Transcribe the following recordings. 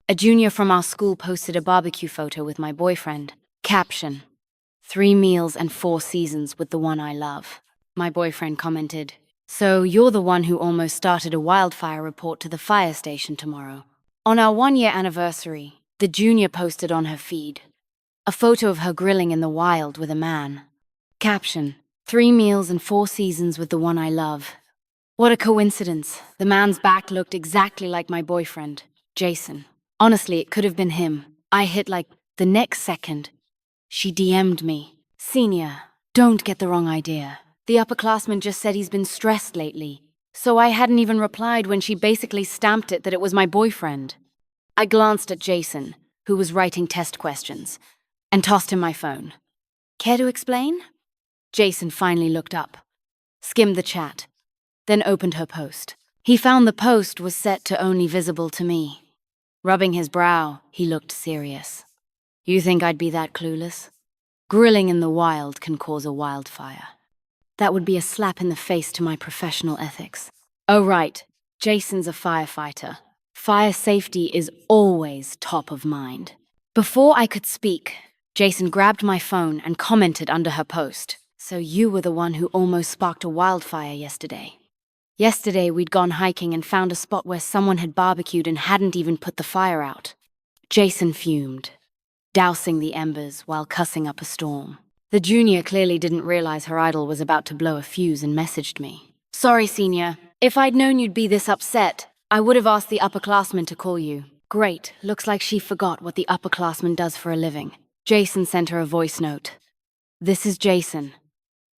A junior from our school posted a barbecue photo with my boyfriend. Caption: 3 meals and 4 seasons with the one I love. My boyfriend commented, "So you're the one who almost started a wildfire report to the fire station tomorrow." On our 1-year anniversary, the junior posted on her feed a photo of her grilling in the wild with a man. Caption: 3 meals and 4 seasons with the one I love. What a coincidence. The man's back looked exactly like my boyfriend, Jason. Honestly, it could have been him. I hit like the next second. She DM'd me. "Senior, don't get the wrong idea. The upperclassman just said he's been stressed lately." So I hadn't even replied when she basically stamped it that it was my boyfriend. I glanced at Jason, who was writing test questions, and tossed him my phone. "Care to explain?" Jason finally looked up, skimmed the chat, then opened her post. He found the post was set to only visible to me. Rubbing his brow, he looked serious. "You think I'd be that clueless? Grilling in the wild can cause a wildfire. That would be a slap in the face to my professional ethics." Oh right, Jason's a firefighter. Fire safety is always top of mind. Before I could speak, Jason grabbed my phone and commented under her post. "So you were the one who almost sparked a wildfire yesterday." Yesterday, we'd gone hiking and found a spot where someone had barbecued and hadn't even put the fire out. Jason fumed, dousing the embers while cussing up a storm. The junior clearly didn't realize her idol was about to blow a fuse and messaged me. "Sorry, senior. If I'd known you'd be this upset, I would have asked the upperclassman to call you." Great, looks like she forgot what the upperclassman does for a living. Jason sent her a voice note. "This is Jason.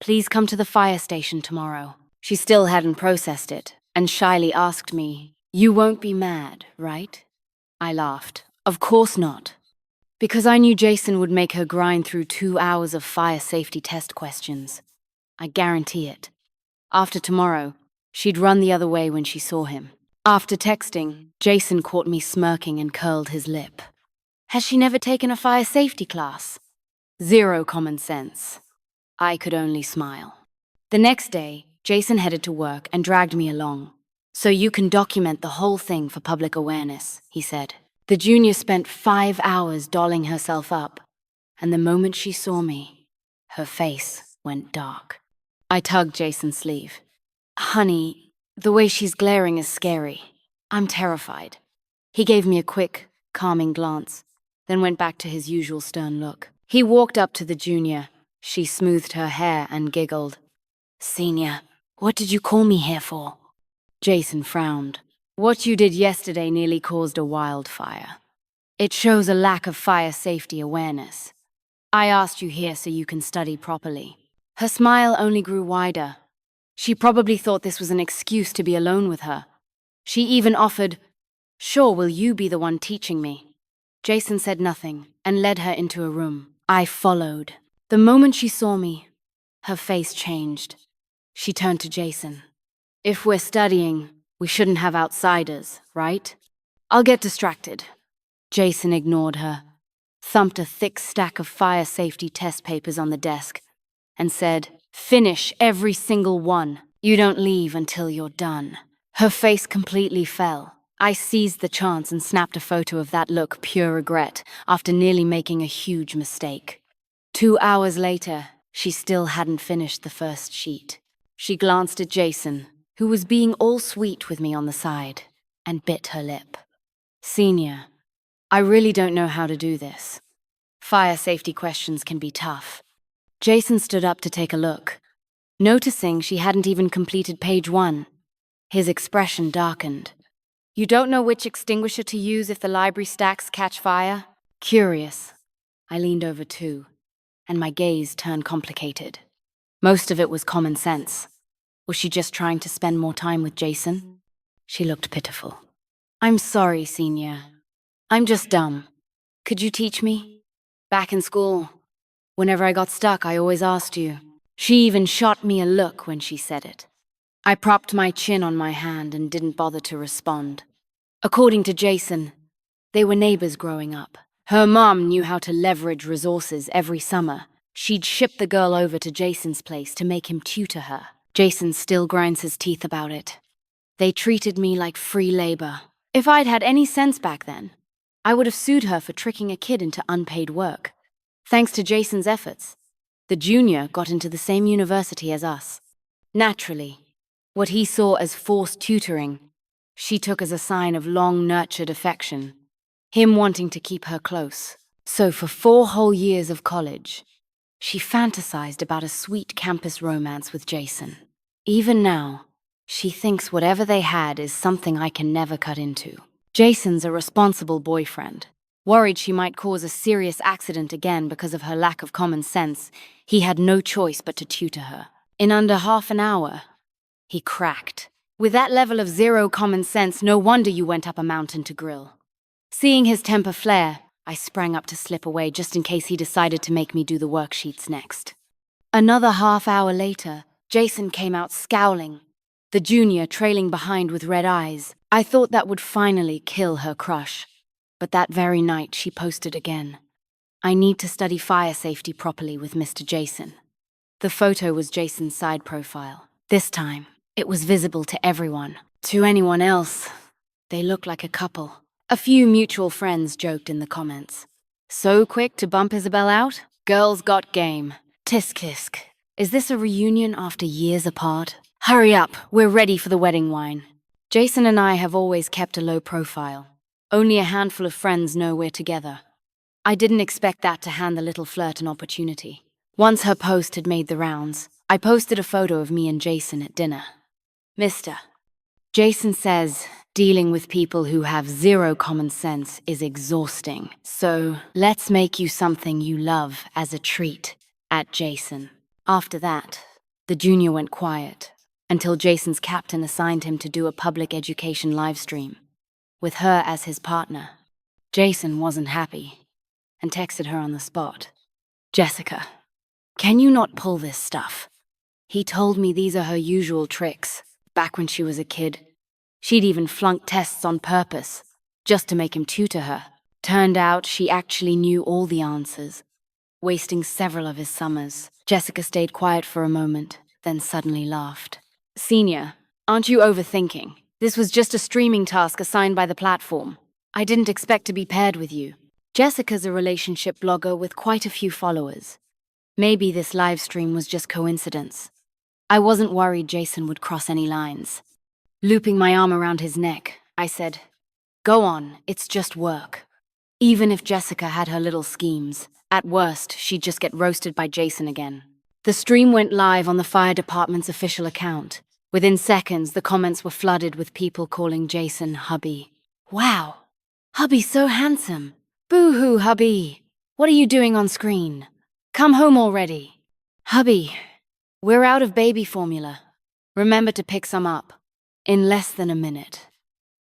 Please come to the fire station tomorrow." She still hadn't processed it, and shyly asked me, "You won't be mad, right?" I laughed. Of course not. Because I knew Jason would make her grind through 2 hours of fire safety test questions. I guarantee it. After tomorrow, she'd run the other way when she saw him. After texting, Jason caught me smirking and curled his lip. Has she never taken a fire safety class? Zero common sense. I could only smile. The next day, Jason headed to work and dragged me along. "So you can document the whole thing for public awareness," he said. The junior spent 5 hours dolling herself up, and the moment she saw me, her face went dark. I tugged Jason's sleeve. "Honey, the way she's glaring is scary. I'm terrified." He gave me a quick, calming glance, then went back to his usual stern look. He walked up to the junior. She smoothed her hair and giggled. "Senior, what did you call me here for?" Jason frowned. "What you did yesterday nearly caused a wildfire. It shows a lack of fire safety awareness. I asked you here so you can study properly." Her smile only grew wider. She probably thought this was an excuse to be alone with her. She even offered, "Sure, will you be the one teaching me?" Jason said nothing and led her into a room. I followed. The moment she saw me, her face changed. She turned to Jason. "If we're studying, we shouldn't have outsiders, right? I'll get distracted." Jason ignored her, thumped a thick stack of fire safety test papers on the desk, and said, "Finish every single one. You don't leave until you're done." Her face completely fell. I seized the chance and snapped a photo of that look, pure regret, after nearly making a huge mistake. 2 hours later, she still hadn't finished the first sheet. She glanced at Jason, who was being all sweet with me on the side, and bit her lip. "Senior, I really don't know how to do this. Fire safety questions can be tough." Jason stood up to take a look, noticing she hadn't even completed page 1. His expression darkened. "You don't know which extinguisher to use if the library stacks catch fire?" Curious, I leaned over too, and my gaze turned complicated. Most of it was common sense. Was she just trying to spend more time with Jason? She looked pitiful. "I'm sorry, Senior. I'm just dumb. Could you teach me? Back in school, whenever I got stuck, I always asked you." She even shot me a look when she said it. I propped my chin on my hand and didn't bother to respond. According to Jason, they were neighbors growing up. Her mom knew how to leverage resources every summer. She'd ship the girl over to Jason's place to make him tutor her. Jason still grinds his teeth about it. They treated me like free labor. If I'd had any sense back then, I would have sued her for tricking a kid into unpaid work. Thanks to Jason's efforts, the junior got into the same university as us. Naturally, what he saw as forced tutoring, she took as a sign of long-nurtured affection, him wanting to keep her close. So for 4 whole years of college, she fantasized about a sweet campus romance with Jason. Even now, she thinks whatever they had is something I can never cut into. Jason's a responsible boyfriend. Worried she might cause a serious accident again because of her lack of common sense, he had no choice but to tutor her. In under half an hour, he cracked. With that level of zero common sense, no wonder you went up a mountain to grill. Seeing his temper flare, I sprang up to slip away just in case he decided to make me do the worksheets next. Another half hour later, Jason came out scowling, the junior trailing behind with red eyes. I thought that would finally kill her crush. But that very night, she posted again. I need to study fire safety properly with Mr. Jason. The photo was Jason's side profile. This time, it was visible to everyone. To anyone else, they looked like a couple. A few mutual friends joked in the comments. So quick to bump Isabel out? Girls got game. Tisk tisk. Is this a reunion after years apart? Hurry up, we're ready for the wedding wine. Jason and I have always kept a low profile. Only a handful of friends know we're together. I didn't expect that to hand the little flirt an opportunity. Once her post had made the rounds, I posted a photo of me and Jason at dinner. Mister, Jason says dealing with people who have zero common sense is exhausting. So let's make you something you love as a treat, at Jason. After that, the junior went quiet, until Jason's captain assigned him to do a public education livestream, with her as his partner. Jason wasn't happy, and texted her on the spot. Jessica, can you not pull this stuff? He told me these are her usual tricks, back when she was a kid. She'd even flunked tests on purpose, just to make him tutor her. Turned out she actually knew all the answers, wasting several of his summers. Jessica stayed quiet for a moment, then suddenly laughed. Senior, aren't you overthinking? This was just a streaming task assigned by the platform. I didn't expect to be paired with you. Jessica's a relationship blogger with quite a few followers. Maybe this live stream was just coincidence. I wasn't worried Jason would cross any lines. Looping my arm around his neck, I said, "Go on, it's just work." Even if Jessica had her little schemes, at worst, she'd just get roasted by Jason again. The stream went live on the fire department's official account. Within seconds, the comments were flooded with people calling Jason hubby. Wow, hubby's so handsome. Boo-hoo, hubby. What are you doing on screen? Come home already. Hubby, we're out of baby formula. Remember to pick some up. In less than a minute,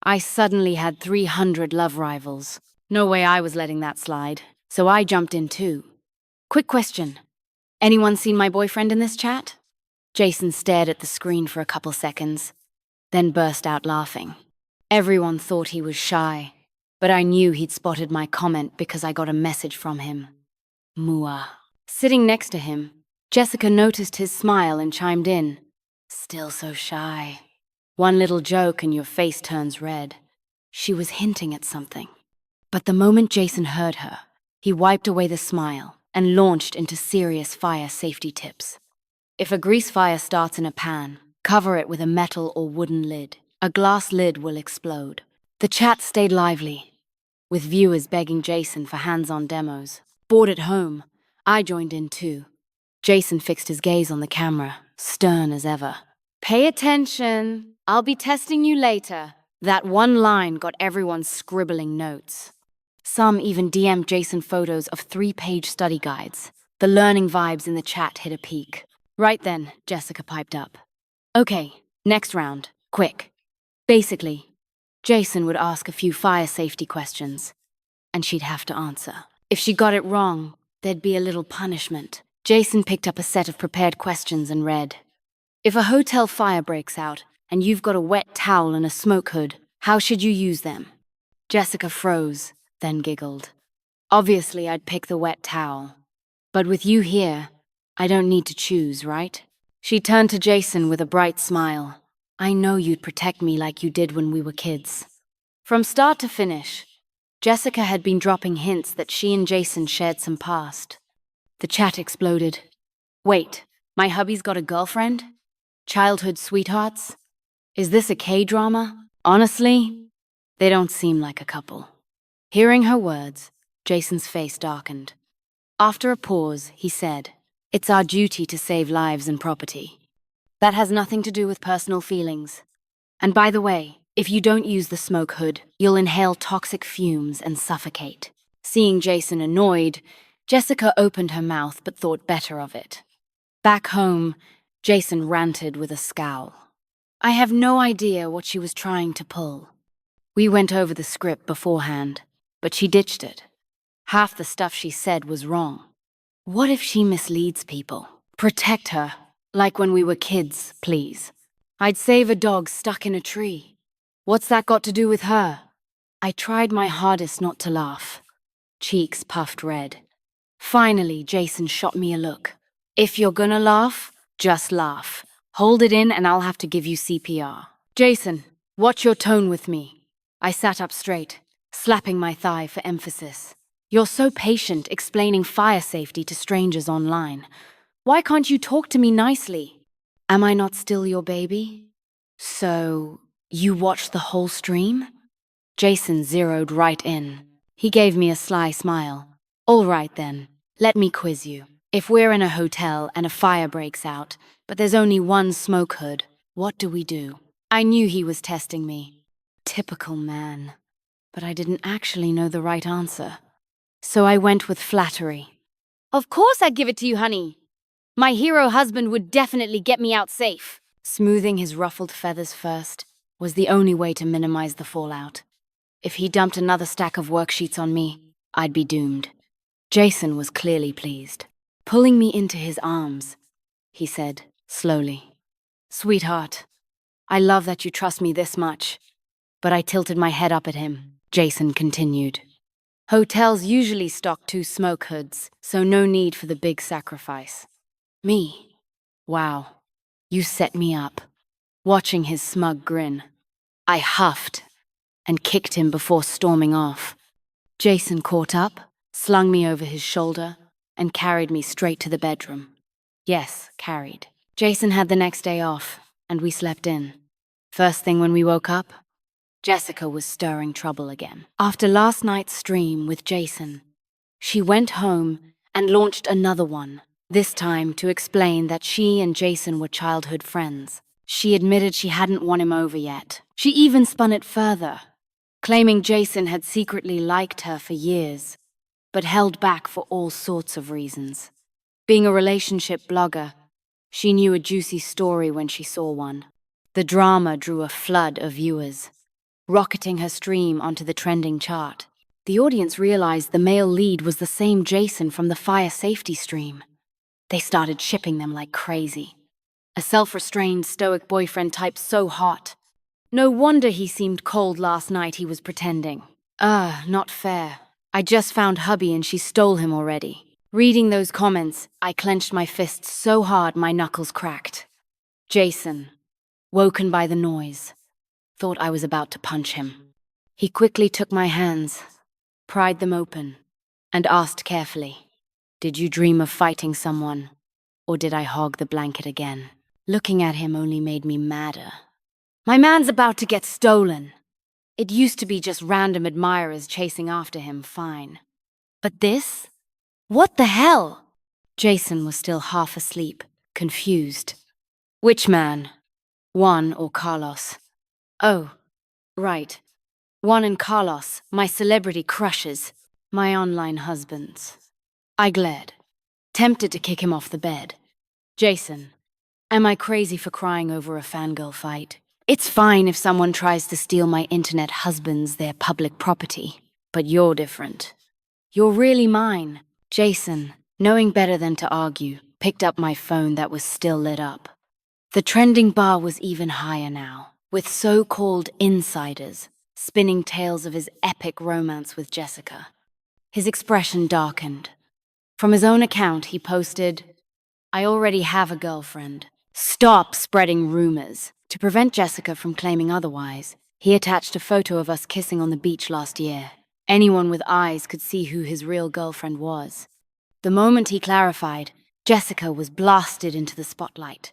I suddenly had 300 love rivals. No way I was letting that slide, so I jumped in too. Quick question. Anyone seen my boyfriend in this chat? Jason stared at the screen for a couple seconds, then burst out laughing. Everyone thought he was shy, but I knew he'd spotted my comment because I got a message from him. Mua. Sitting next to him, Jessica noticed his smile and chimed in. Still so shy. One little joke and your face turns red. She was hinting at something. But the moment Jason heard her, he wiped away the smile and launched into serious fire safety tips. If a grease fire starts in a pan, cover it with a metal or wooden lid. A glass lid will explode. The chat stayed lively, with viewers begging Jason for hands-on demos. Bored at home, I joined in too. Jason fixed his gaze on the camera, stern as ever. Pay attention. I'll be testing you later. That one line got everyone scribbling notes. Some even DM'd Jason photos of 3-page study guides. The learning vibes in the chat hit a peak. Right then, Jessica piped up. Okay, next round. Quick. Basically, Jason would ask a few fire safety questions, and she'd have to answer. If she got it wrong, there'd be a little punishment. Jason picked up a set of prepared questions and read. If a hotel fire breaks out, and you've got a wet towel and a smoke hood, how should you use them? Jessica froze, then giggled. Obviously, I'd pick the wet towel. But with you here, I don't need to choose, right? She turned to Jason with a bright smile. I know you'd protect me like you did when we were kids. From start to finish, Jessica had been dropping hints that she and Jason shared some past. The chat exploded. Wait, my hubby's got a girlfriend? Childhood sweethearts? Is this a K-drama? Honestly, they don't seem like a couple. Hearing her words, Jason's face darkened. After a pause, he said, "It's our duty to save lives and property. That has nothing to do with personal feelings. And by the way, if you don't use the smoke hood, you'll inhale toxic fumes and suffocate." Seeing Jason annoyed, Jessica opened her mouth but thought better of it. Back home, Jason ranted with a scowl. I have no idea what she was trying to pull. We went over the script beforehand, but she ditched it. Half the stuff she said was wrong. What if she misleads people? Protect her, like when we were kids, please. I'd save a dog stuck in a tree. What's that got to do with her? I tried my hardest not to laugh. Cheeks puffed red. Finally, Jason shot me a look. If you're gonna laugh, just laugh. Hold it in and I'll have to give you CPR. Jason, watch your tone with me. I sat up straight, slapping my thigh for emphasis. You're so patient explaining fire safety to strangers online. Why can't you talk to me nicely? Am I not still your baby? So, you watched the whole stream? Jason zeroed right in. He gave me a sly smile. All right then, let me quiz you. If we're in a hotel and a fire breaks out, but there's only one smoke hood, what do we do? I knew he was testing me. Typical man. But I didn't actually know the right answer. So I went with flattery. Of course I'd give it to you, honey. My hero husband would definitely get me out safe. Smoothing his ruffled feathers first was the only way to minimize the fallout. If he dumped another stack of worksheets on me, I'd be doomed. Jason was clearly pleased. Pulling me into his arms, he said, slowly. Sweetheart, I love that you trust me this much. But I tilted my head up at him. Jason continued. Hotels usually stock 2 smoke hoods, so no need for the big sacrifice. Me? Wow, you set me up. Watching his smug grin, I huffed and kicked him before storming off. Jason caught up, slung me over his shoulder, and carried me straight to the bedroom. Yes, carried. Jason had the next day off, and we slept in. First thing when we woke up, Jessica was stirring trouble again. After last night's stream with Jason, she went home and launched another one, this time to explain that she and Jason were childhood friends. She admitted she hadn't won him over yet. She even spun it further, claiming Jason had secretly liked her for years, but held back for all sorts of reasons. Being a relationship blogger, she knew a juicy story when she saw one. The drama drew a flood of viewers, rocketing her stream onto the trending chart. The audience realized the male lead was the same Jason from the fire safety stream. They started shipping them like crazy. A self-restrained, stoic boyfriend type so hot. No wonder he seemed cold last night. He was pretending. Not fair. I just found hubby and she stole him already. Reading those comments, I clenched my fists so hard my knuckles cracked. Jason, woken by the noise, thought I was about to punch him. He quickly took my hands, pried them open, and asked carefully, "Did you dream of fighting someone, or did I hog the blanket again?" Looking at him only made me madder. My man's about to get stolen. It used to be just random admirers chasing after him, fine. But this? What the hell? Jason was still half asleep, confused. Which man? Juan or Carlos? Oh, right. Juan and Carlos, my celebrity crushes, my online husbands. I glared, tempted to kick him off the bed. Jason, am I crazy for crying over a fangirl fight? It's fine if someone tries to steal my internet husbands, their public property. But you're different. You're really mine. Jason, knowing better than to argue, picked up my phone that was still lit up. The trending bar was even higher now, with so-called insiders spinning tales of his epic romance with Jessica. His expression darkened. From his own account, he posted, "I already have a girlfriend. Stop spreading rumors." To prevent Jessica from claiming otherwise, he attached a photo of us kissing on the beach last year. Anyone with eyes could see who his real girlfriend was. The moment he clarified, Jessica was blasted into the spotlight.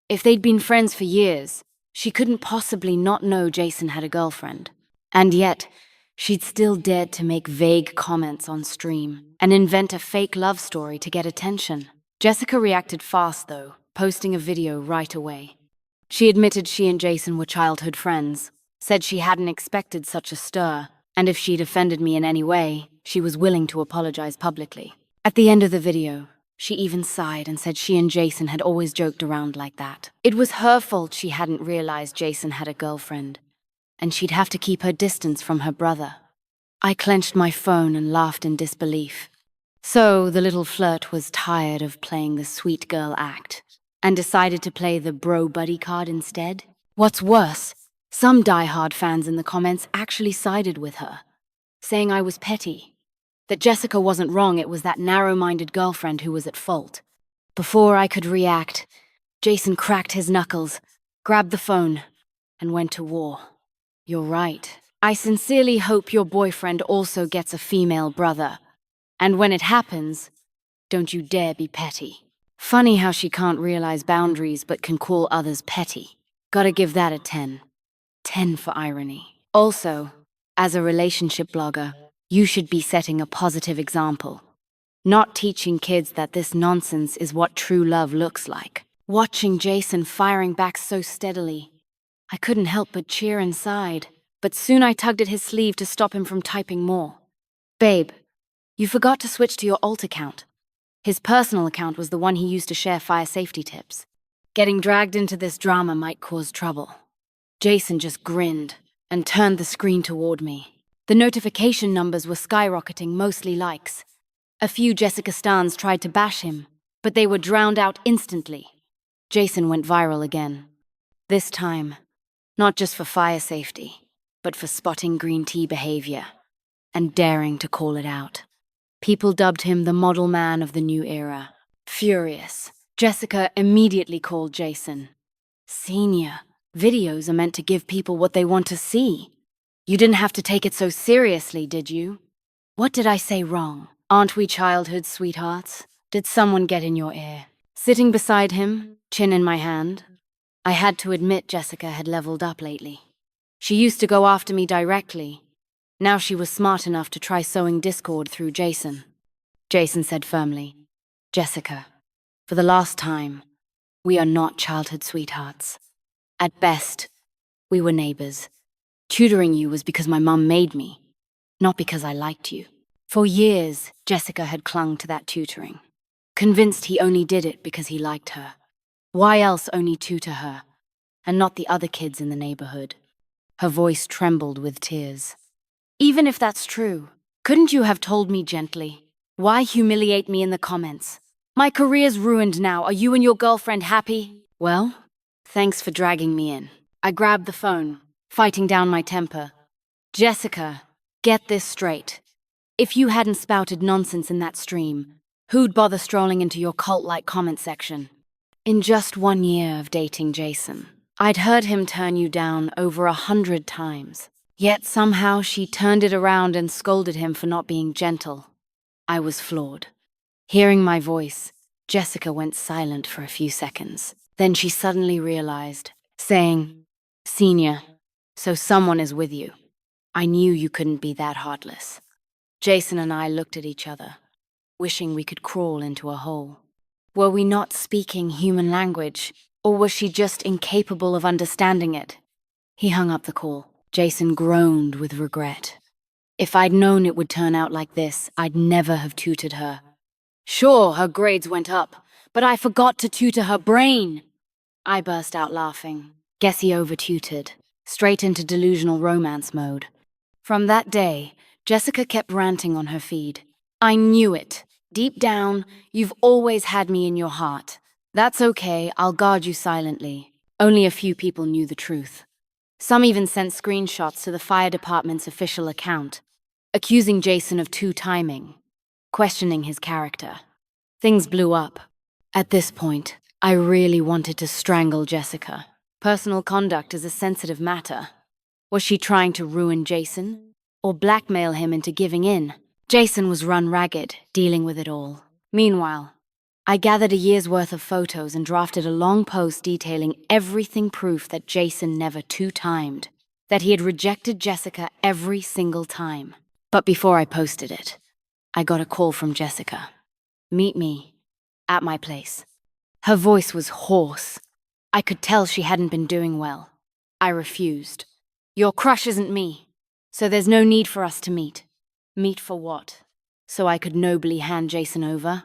If they'd been friends for years, she couldn't possibly not know Jason had a girlfriend. And yet, she'd still dared to make vague comments on stream and invent a fake love story to get attention. Jessica reacted fast, though, posting a video right away. She admitted she and Jason were childhood friends, said she hadn't expected such a stir, and if she'd offended me in any way, she was willing to apologize publicly. At the end of the video, she even sighed and said she and Jason had always joked around like that. It was her fault she hadn't realized Jason had a girlfriend, and she'd have to keep her distance from her brother. I clenched my phone and laughed in disbelief. So the little flirt was tired of playing the sweet girl act and decided to play the bro buddy card instead. What's worse, some diehard fans in the comments actually sided with her, saying I was petty, that Jessica wasn't wrong, it was that narrow-minded girlfriend who was at fault. Before I could react, Jason cracked his knuckles, grabbed the phone, and went to war. You're right. I sincerely hope your boyfriend also gets a female brother. And when it happens, don't you dare be petty. Funny how she can't realize boundaries but can call others petty. Gotta give that a 10. 10 for irony. Also, as a relationship blogger, you should be setting a positive example, not teaching kids that this nonsense is what true love looks like. Watching Jason firing back so steadily, I couldn't help but cheer inside, but soon I tugged at his sleeve to stop him from typing more. Babe, you forgot to switch to your alt account. His personal account was the one he used to share fire safety tips. Getting dragged into this drama might cause trouble. Jason just grinned and turned the screen toward me. The notification numbers were skyrocketing, mostly likes. A few Jessica stans tried to bash him, but they were drowned out instantly. Jason went viral again. This time, not just for fire safety, but for spotting green tea behavior and daring to call it out. People dubbed him the model man of the new era. Furious, Jessica immediately called Jason. Senior, videos are meant to give people what they want to see. You didn't have to take it so seriously, did you? What did I say wrong? Aren't we childhood sweethearts? Did someone get in your ear? Sitting beside him, chin in my hand, I had to admit Jessica had leveled up lately. She used to go after me directly. Now she was smart enough to try sowing discord through Jason. Jason said firmly, Jessica, for the last time, we are not childhood sweethearts. At best, we were neighbors. Tutoring you was because my mum made me, not because I liked you. For years, Jessica had clung to that tutoring, convinced he only did it because he liked her. Why else only tutor her, and not the other kids in the neighborhood? Her voice trembled with tears. Even if that's true, couldn't you have told me gently? Why humiliate me in the comments? My career's ruined now. Are you and your girlfriend happy? Well, thanks for dragging me in. I grabbed the phone, fighting down my temper. Jessica, get this straight. If you hadn't spouted nonsense in that stream, who'd bother strolling into your cult-like comment section? In just 1 year of dating Jason, I'd heard him turn you down over 100 times. Yet somehow she turned it around and scolded him for not being gentle. I was floored. Hearing my voice, Jessica went silent for a few seconds. Then she suddenly realized, saying, Senior, so someone is with you. I knew you couldn't be that heartless. Jason and I looked at each other, wishing we could crawl into a hole. Were we not speaking human language, or was she just incapable of understanding it? He hung up the call. Jason groaned with regret. If I'd known it would turn out like this, I'd never have tutored her. Sure, her grades went up, but I forgot to tutor her brain. I burst out laughing. Guess he over-tutored, straight into delusional romance mode. From that day, Jessica kept ranting on her feed. I knew it. Deep down, you've always had me in your heart. That's okay, I'll guard you silently. Only a few people knew the truth. Some even sent screenshots to the fire department's official account, accusing Jason of two-timing, questioning his character. Things blew up. At this point, I really wanted to strangle Jessica. Personal conduct is a sensitive matter. Was she trying to ruin Jason? or blackmail him into giving in. Jason was run ragged, dealing with it all. Meanwhile, I gathered a year's worth of photos and drafted a long post detailing everything proof that Jason never two-timed, that he had rejected Jessica every single time. But before I posted it, I got a call from Jessica. Meet me at my place. Her voice was hoarse. I could tell she hadn't been doing well. I refused. Your crush isn't me, so there's no need for us to meet. Meet for what? So I could nobly hand Jason over?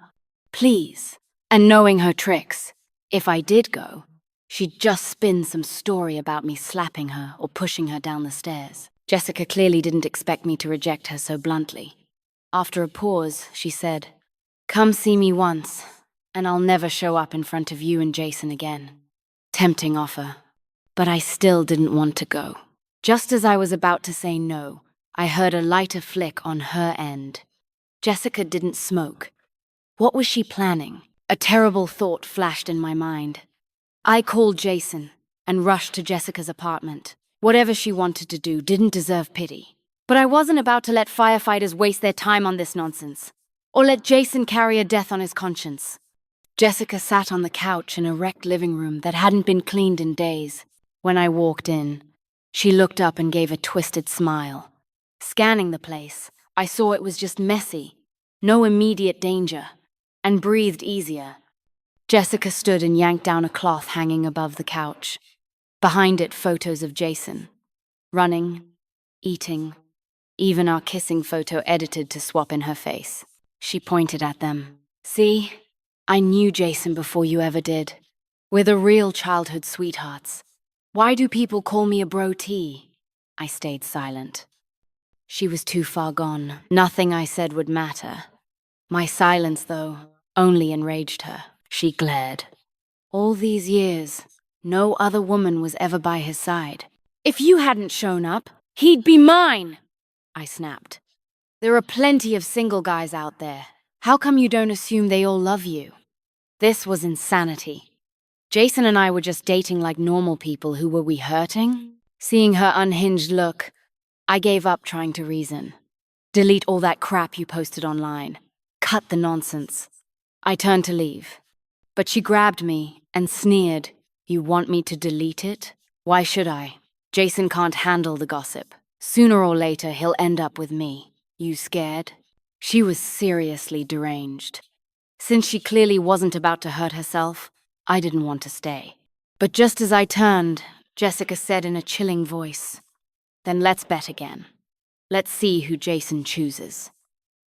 Please. And knowing her tricks, if I did go, she'd just spin some story about me slapping her or pushing her down the stairs. Jessica clearly didn't expect me to reject her so bluntly. After a pause, she said, "Come see me once, and I'll never show up in front of you and Jason again." Tempting offer, but I still didn't want to go. Just as I was about to say no, I heard a lighter flick on her end. Jessica didn't smoke. What was she planning? A terrible thought flashed in my mind. I called Jason and rushed to Jessica's apartment. Whatever she wanted to do didn't deserve pity. But I wasn't about to let firefighters waste their time on this nonsense, or let Jason carry a death on his conscience. Jessica sat on the couch in a wrecked living room that hadn't been cleaned in days. When I walked in, she looked up and gave a twisted smile. Scanning the place, I saw it was just messy, no immediate danger, and breathed easier. Jessica stood and yanked down a cloth hanging above the couch. Behind it, photos of Jason. Running, eating, even our kissing photo edited to swap in her face. She pointed at them. "See? I knew Jason before you ever did. We're the real childhood sweethearts. Why do people call me a bro-T?" I stayed silent. She was too far gone. Nothing I said would matter. My silence, though, only enraged her. She glared. All these years, no other woman was ever by his side. "If you hadn't shown up, he'd be mine!" I snapped. "There are plenty of single guys out there. How come you don't assume they all love you?" This was insanity. Jason and I were just dating like normal people. Who were we hurting? Seeing her unhinged look, I gave up trying to reason. "Delete all that crap you posted online. Cut the nonsense." I turned to leave, but she grabbed me and sneered. "You want me to delete it? Why should I? Jason can't handle the gossip. Sooner or later, he'll end up with me. You scared?" She was seriously deranged. Since she clearly wasn't about to hurt herself, I didn't want to stay. But just as I turned, Jessica said in a chilling voice, "Then let's bet again. Let's see who Jason chooses."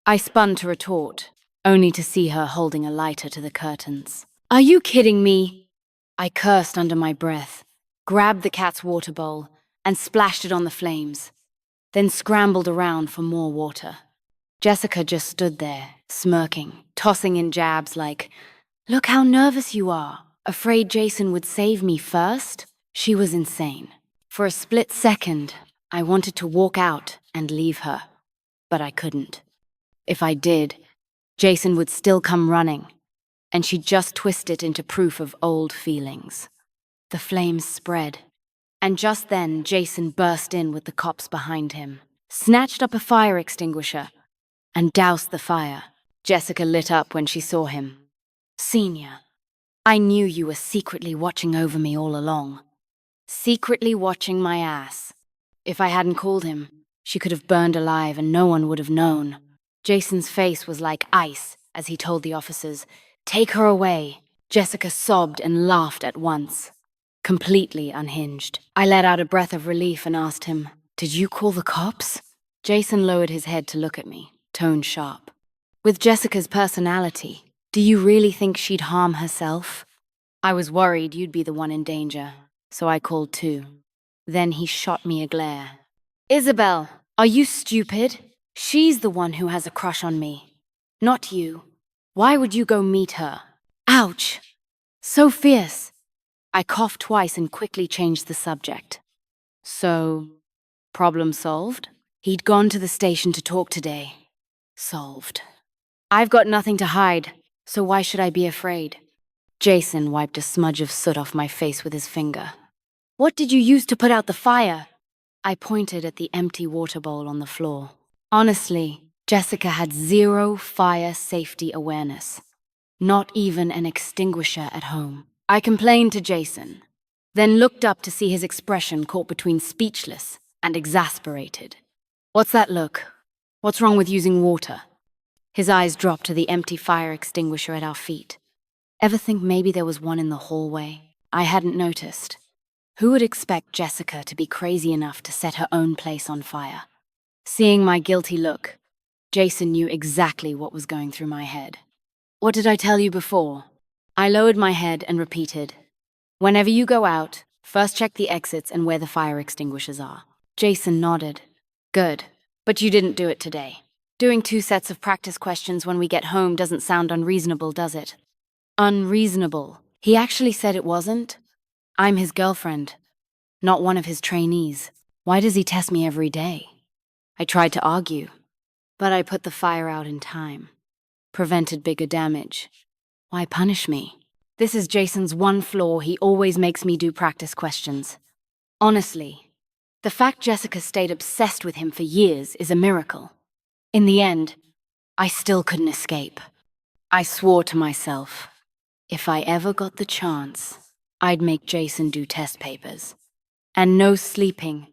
I spun to retort, only to see her holding a lighter to the curtains. "Are you kidding me?" I cursed under my breath, grabbed the cat's water bowl, and splashed it on the flames, then scrambled around for more water. Jessica just stood there, smirking, tossing in jabs like, "Look how nervous you are. Afraid Jason would save me first?" She was insane. For a split second, I wanted to walk out and leave her, but I couldn't. If I did, Jason would still come running, and she'd just twist it into proof of old feelings. The flames spread, and just then Jason burst in with the cops behind him, snatched up a fire extinguisher, and doused the fire. Jessica lit up when she saw him. "Senior, I knew you were secretly watching over me all along." Secretly watching my ass. If I hadn't called him, she could have burned alive and no one would have known. Jason's face was like ice as he told the officers, "Take her away." Jessica sobbed and laughed at once, completely unhinged. I let out a breath of relief and asked him, "Did you call the cops?" Jason lowered his head to look at me, tone sharp. "With Jessica's personality, do you really think she'd harm herself?" I was worried you'd be the one in danger, so I called too. Then he shot me a glare. "Isabel, are you stupid? She's the one who has a crush on me, not you. Why would you go meet her?" Ouch! So fierce. I coughed twice and quickly changed the subject. "So, problem solved?" He'd gone to the station to talk today. Solved. "I've got nothing to hide, so why should I be afraid?" Jason wiped a smudge of soot off my face with his finger. "What did you use to put out the fire?" I pointed at the empty water bowl on the floor. Honestly, Jessica had zero fire safety awareness. Not even an extinguisher at home. I complained to Jason, then looked up to see his expression caught between speechless and exasperated. "What's that look? What's wrong with using water?" His eyes dropped to the empty fire extinguisher at our feet. Ever think maybe there was one in the hallway? I hadn't noticed. Who would expect Jessica to be crazy enough to set her own place on fire? Seeing my guilty look, Jason knew exactly what was going through my head. "What did I tell you before?" I lowered my head and repeated, "Whenever you go out, first check the exits and where the fire extinguishers are." Jason nodded. "Good, but you didn't do it today. Doing 2 sets of practice questions when we get home doesn't sound unreasonable, does it?" Unreasonable. He actually said it wasn't. I'm his girlfriend, not one of his trainees. Why does he test me every day? I tried to argue, but I put the fire out in time. Prevented bigger damage. Why punish me? This is Jason's one flaw. He always makes me do practice questions. Honestly, the fact Jessica stayed obsessed with him for years is a miracle. In the end, I still couldn't escape. I swore to myself, if I ever got the chance, I'd make Jason do test papers. And no sleeping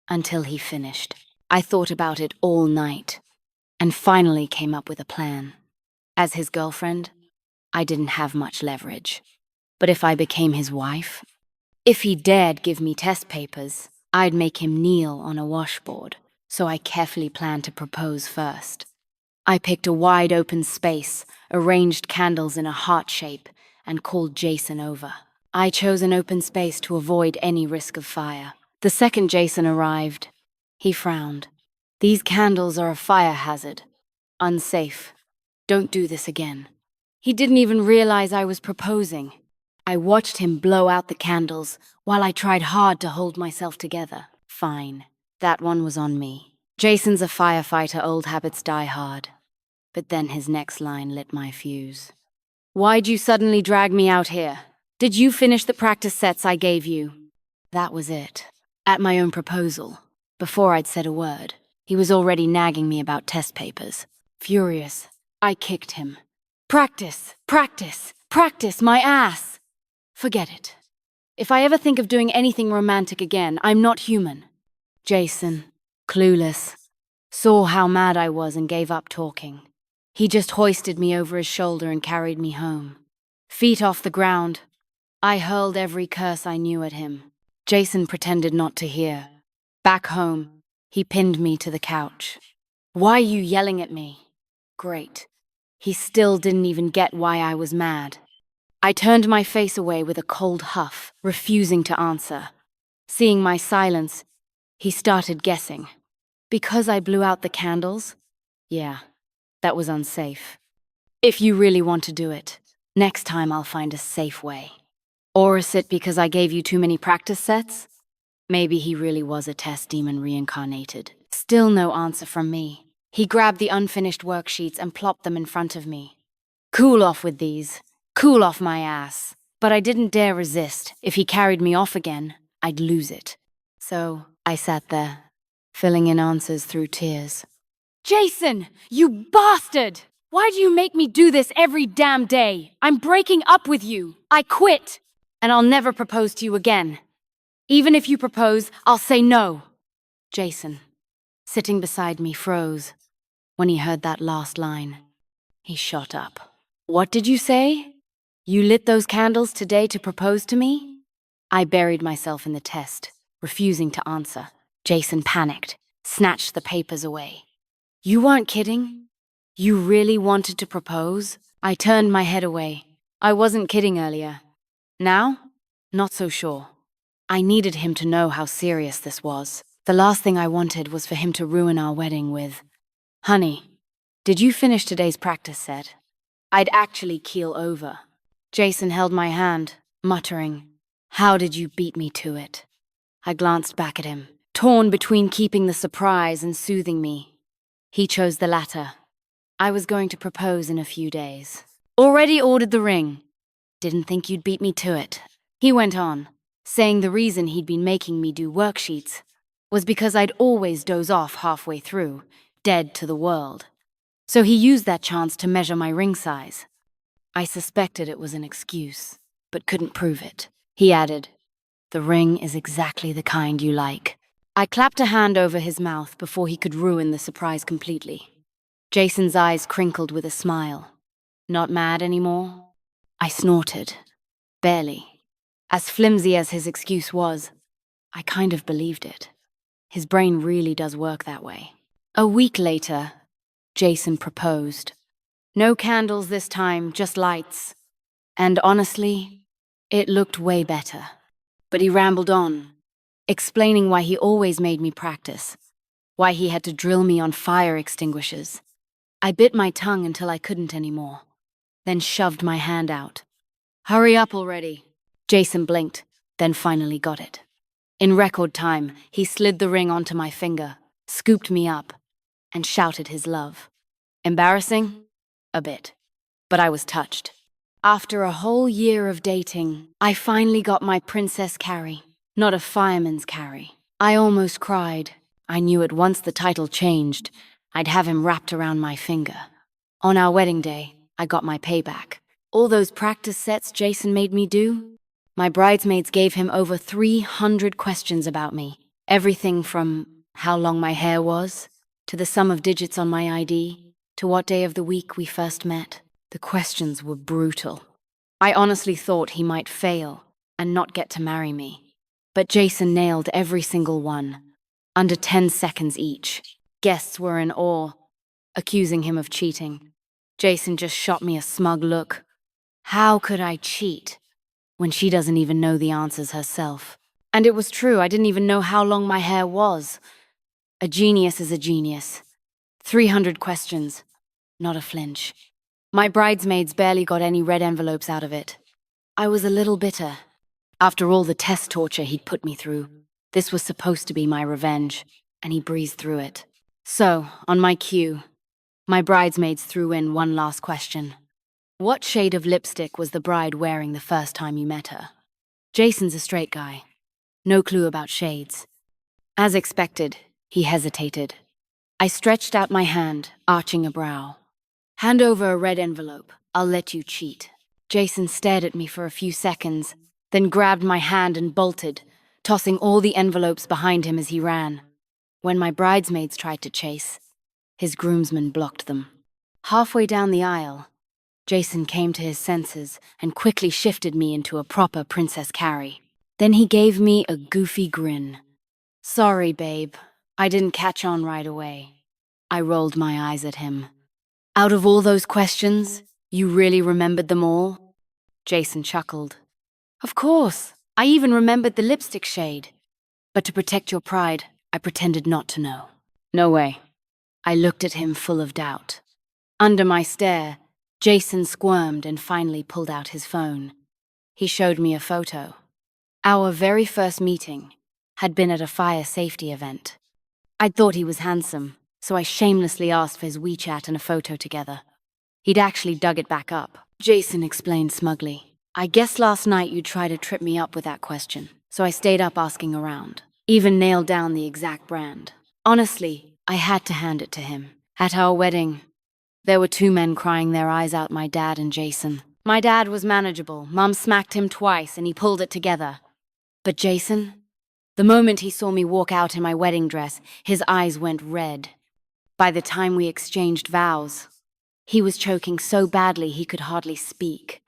until he finished. I thought about it all night, and finally came up with a plan. As his girlfriend, I didn't have much leverage. But if I became his wife, if he dared give me test papers, I'd make him kneel on a washboard. So I carefully planned to propose first. I picked a wide open space, arranged candles in a heart shape, and called Jason over. I chose an open space to avoid any risk of fire. The second Jason arrived, he frowned. "These candles are a fire hazard. Unsafe. Don't do this again." He didn't even realize I was proposing. I watched him blow out the candles while I tried hard to hold myself together. Fine. That one was on me. Jason's a firefighter, old habits die hard. But then his next line lit my fuse. "Why'd you suddenly drag me out here? Did you finish the practice sets I gave you?" That was it. At my own proposal. Before I'd said a word, he was already nagging me about test papers. Furious, I kicked him. "Practice, practice, practice, my ass!" Forget it. If I ever think of doing anything romantic again, I'm not human. Jason, clueless, saw how mad I was and gave up talking. He just hoisted me over his shoulder and carried me home. Feet off the ground, I hurled every curse I knew at him. Jason pretended not to hear. Back home, he pinned me to the couch. "Why are you yelling at me?" Great. He still didn't even get why I was mad. I turned my face away with a cold huff, refusing to answer. Seeing my silence, he started guessing. Because I blew out the candles? Yeah, that was unsafe. If you really want to do it, next time I'll find a safe way. Or is it because I gave you too many practice sets? Maybe he really was a test demon reincarnated. Still no answer from me. He grabbed the unfinished worksheets and plopped them in front of me. "Cool off with these. Cool off my ass." But I didn't dare resist. If he carried me off again, I'd lose it. So I sat there, filling in answers through tears. "Jason, you bastard! Why do you make me do this every damn day? I'm breaking up with you. I quit. And I'll never propose to you again. Even if you propose, I'll say no." Jason, sitting beside me, froze. When he heard that last line, he shot up. "What did you say? You lit those candles today to propose to me?" I buried myself in the test, refusing to answer. Jason panicked, snatched the papers away. "You weren't kidding? You really wanted to propose?" I turned my head away. I wasn't kidding earlier. Now? Not so sure. I needed him to know how serious this was. The last thing I wanted was for him to ruin our wedding with, "Honey, did you finish today's practice set?" I'd actually keel over. Jason held my hand, muttering, "How did you beat me to it?" I glanced back at him, torn between keeping the surprise and soothing me. He chose the latter. I was going to propose in a few days. "Already ordered the ring. Didn't think you'd beat me to it." He went on, saying the reason he'd been making me do worksheets was because I'd always doze off halfway through, dead to the world. So he used that chance to measure my ring size. I suspected it was an excuse, but couldn't prove it. He added, "The ring is exactly the kind you like." I clapped a hand over his mouth before he could ruin the surprise completely. Jason's eyes crinkled with a smile. "Not mad anymore?" I snorted. Barely. As flimsy as his excuse was, I kind of believed it. His brain really does work that way. A week later, Jason proposed. No candles this time, just lights. And honestly, it looked way better. But he rambled on, explaining why he always made me practice, why he had to drill me on fire extinguishers. I bit my tongue until I couldn't anymore, then shoved my hand out. "Hurry up already." Jason blinked, then finally got it. In record time, he slid the ring onto my finger, scooped me up, and shouted his love. Embarrassing? A bit. But I was touched. After a whole year of dating, I finally got my Princess Carrie, not a fireman's carry. I almost cried. I knew it once the title changed, I'd have him wrapped around my finger. On our wedding day, I got my payback. All those practice sets Jason made me do, my bridesmaids gave him over 300 questions about me. Everything from how long my hair was, to the sum of digits on my ID, to what day of the week we first met. The questions were brutal. I honestly thought he might fail and not get to marry me. But Jason nailed every single one, under 10 seconds each. Guests were in awe, accusing him of cheating. Jason just shot me a smug look. How could I cheat when she doesn't even know the answers herself? And it was true, I didn't even know how long my hair was. A genius is a genius. 300 questions, not a flinch. My bridesmaids barely got any red envelopes out of it. I was a little bitter. After all the test torture he'd put me through, this was supposed to be my revenge, and he breezed through it. So, on my cue, my bridesmaids threw in one last question. What shade of lipstick was the bride wearing the first time you met her? Jason's a straight guy. No clue about shades. As expected, he hesitated. I stretched out my hand, arching a brow. "Hand over a red envelope. I'll let you cheat." Jason stared at me for a few seconds, then grabbed my hand and bolted, tossing all the envelopes behind him as he ran. When my bridesmaids tried to chase, his groomsmen blocked them. Halfway down the aisle, Jason came to his senses and quickly shifted me into a proper Princess Carrie. Then he gave me a goofy grin. "Sorry, babe. I didn't catch on right away." I rolled my eyes at him. "Out of all those questions, you really remembered them all?" Jason chuckled. "Of course. I even remembered the lipstick shade. But to protect your pride, I pretended not to know." "No way." I looked at him full of doubt. Under my stare, Jason squirmed and finally pulled out his phone. He showed me a photo. Our very first meeting had been at a fire safety event. I'd thought he was handsome, so I shamelessly asked for his WeChat and a photo together. He'd actually dug it back up. Jason explained smugly, "I guess last night you tried to trip me up with that question, so I stayed up asking around. Even nailed down the exact brand." Honestly, I had to hand it to him. At our wedding, there were two men crying their eyes out, my dad and Jason. My dad was manageable. Mom smacked him twice and he pulled it together. But Jason? The moment he saw me walk out in my wedding dress, his eyes went red. By the time we exchanged vows, he was choking so badly he could hardly speak.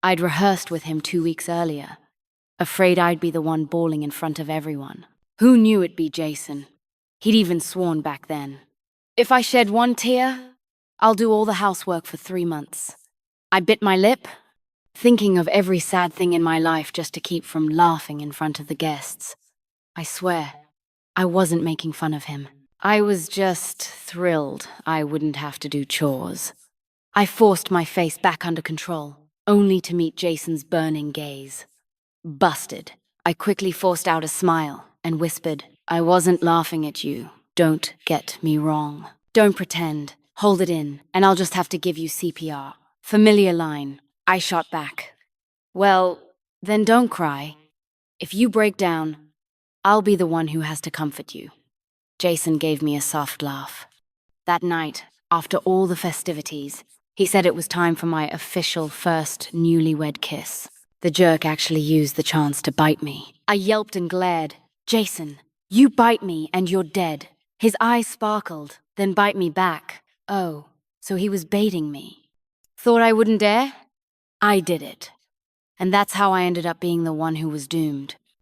I'd rehearsed with him 2 weeks earlier, afraid I'd be the one bawling in front of everyone. Who knew it'd be Jason? He'd even sworn back then, "If I shed one tear, I'll do all the housework for 3 months." I bit my lip, thinking of every sad thing in my life just to keep from laughing in front of the guests. I swear, I wasn't making fun of him. I was just thrilled I wouldn't have to do chores. I forced my face back under control, only to meet Jason's burning gaze. Busted. I quickly forced out a smile and whispered, "I wasn't laughing at you. Don't get me wrong. Don't pretend. Hold it in, and I'll just have to give you CPR." Familiar line. I shot back, "Well, then don't cry. If you break down, I'll be the one who has to comfort you." Jason gave me a soft laugh. That night, after all the festivities, he said it was time for my official first newlywed kiss. The jerk actually used the chance to bite me. I yelped and glared. "Jason, you bite me and you're dead." His eyes sparkled, then bite me back. Oh, so he was baiting me. Thought I wouldn't dare? I did it. And that's how I ended up being the one who was doomed.